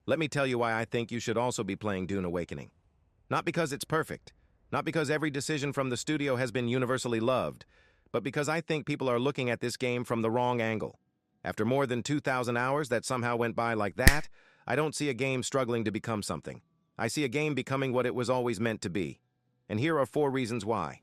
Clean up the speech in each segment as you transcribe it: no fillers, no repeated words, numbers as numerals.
Let me tell you why I think you should also be playing Dune Awakening. Not because it's perfect, not because every decision from the studio has been universally loved, but because I think people are looking at this game from the wrong angle. After more than 2,000 hours that somehow went by like that, I don't see a game struggling to become something. I see a game becoming what it was always meant to be. And here are 4 reasons why.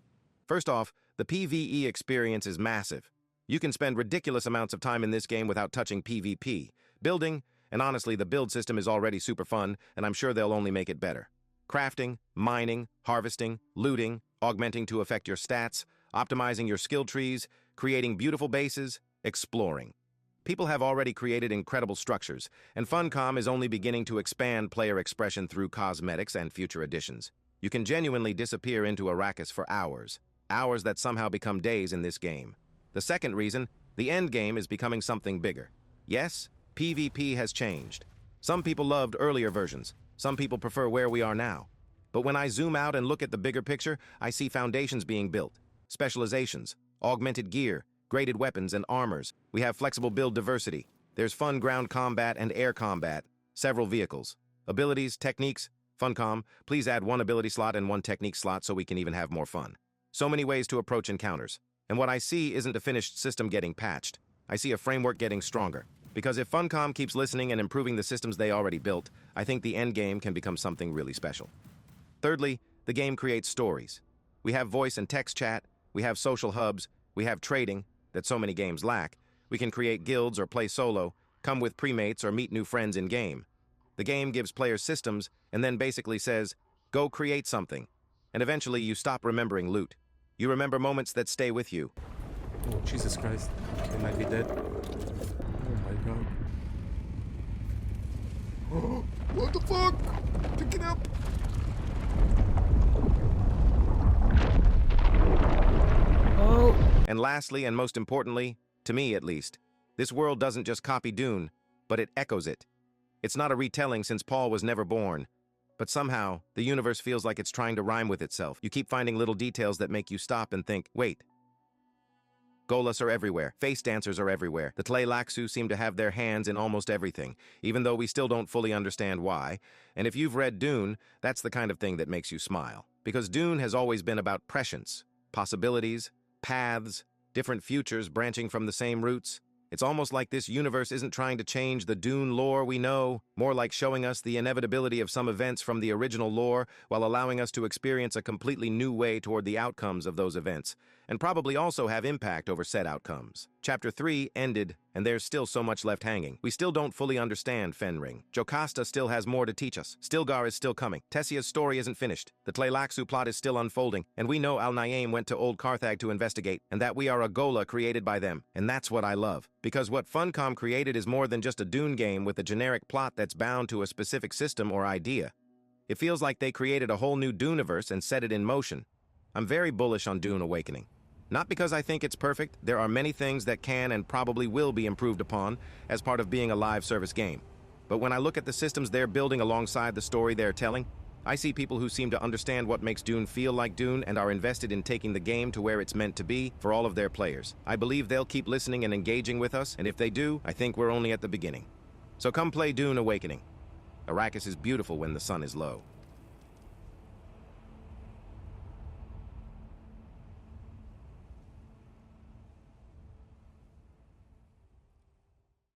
First off, the PvE experience is massive. You can spend ridiculous amounts of time in this game without touching PvP. Building, and honestly, the build system is already super fun, and I'm sure they'll only make it better. Crafting, mining, harvesting, looting, augmenting to affect your stats, optimizing your skill trees, creating beautiful bases, exploring. People have already created incredible structures, and Funcom is only beginning to expand player expression through cosmetics and future additions. You can genuinely disappear into Arrakis for hours that somehow become days in this game. The second reason, the end game is becoming something bigger. Yes, PvP has changed. Some people loved earlier versions. Some people prefer where we are now. But when I zoom out and look at the bigger picture, I see foundations being built, specializations, augmented gear, graded weapons and armors. We have flexible build diversity. There's fun ground combat and air combat, several vehicles. Abilities, techniques. Funcom, please add 1 ability slot and 1 technique slot so we can even have more fun. So many ways to approach encounters. And what I see isn't a finished system getting patched. I see a framework getting stronger. Because if Funcom keeps listening and improving the systems they already built, I think the end game can become something really special. Thirdly, the game creates stories. We have voice and text chat, we have social hubs, we have trading that so many games lack. We can create guilds or play solo, come with premates or meet new friends in-game. The game gives players systems and then basically says, go create something. And eventually you stop remembering loot. You remember moments that stay with you. Oh, Jesus Christ. They might be dead. Oh my god. Oh, what the fuck? Pick it up. Oh. And lastly, and most importantly, to me at least, this world doesn't just copy Dune, but it echoes it. It's not a retelling since Paul was never born. But somehow, the universe feels like it's trying to rhyme with itself. You keep finding little details that make you stop and think, wait. Golas are everywhere. Face dancers are everywhere. The Tleilaxu seem to have their hands in almost everything, even though we still don't fully understand why. And if you've read Dune, that's the kind of thing that makes you smile. Because Dune has always been about prescience, possibilities, paths, different futures branching from the same roots. It's almost like this universe isn't trying to change the Dune lore we know, more like showing us the inevitability of some events from the original lore while allowing us to experience a completely new way toward the outcomes of those events, and probably also have impact over said outcomes. Chapter 3 ended, and there's still so much left hanging. We still don't fully understand Fenring. Jocasta still has more to teach us. Stilgar is still coming. Tessia's story isn't finished. The Tleilaxu plot is still unfolding, and we know Al-Naim went to Old Carthag to investigate, and that we are a Gola created by them. And that's what I love. Because what Funcom created is more than just a Dune game with a generic plot that's bound to a specific system or idea. It feels like they created a whole new Duneverse and set it in motion. I'm very bullish on Dune Awakening. Not because I think it's perfect. There are many things that can and probably will be improved upon as part of being a live service game. But when I look at the systems they're building alongside the story they're telling, I see people who seem to understand what makes Dune feel like Dune and are invested in taking the game to where it's meant to be for all of their players. I believe they'll keep listening and engaging with us, and if they do, I think we're only at the beginning. So come play Dune Awakening. Arrakis is beautiful when the sun is low.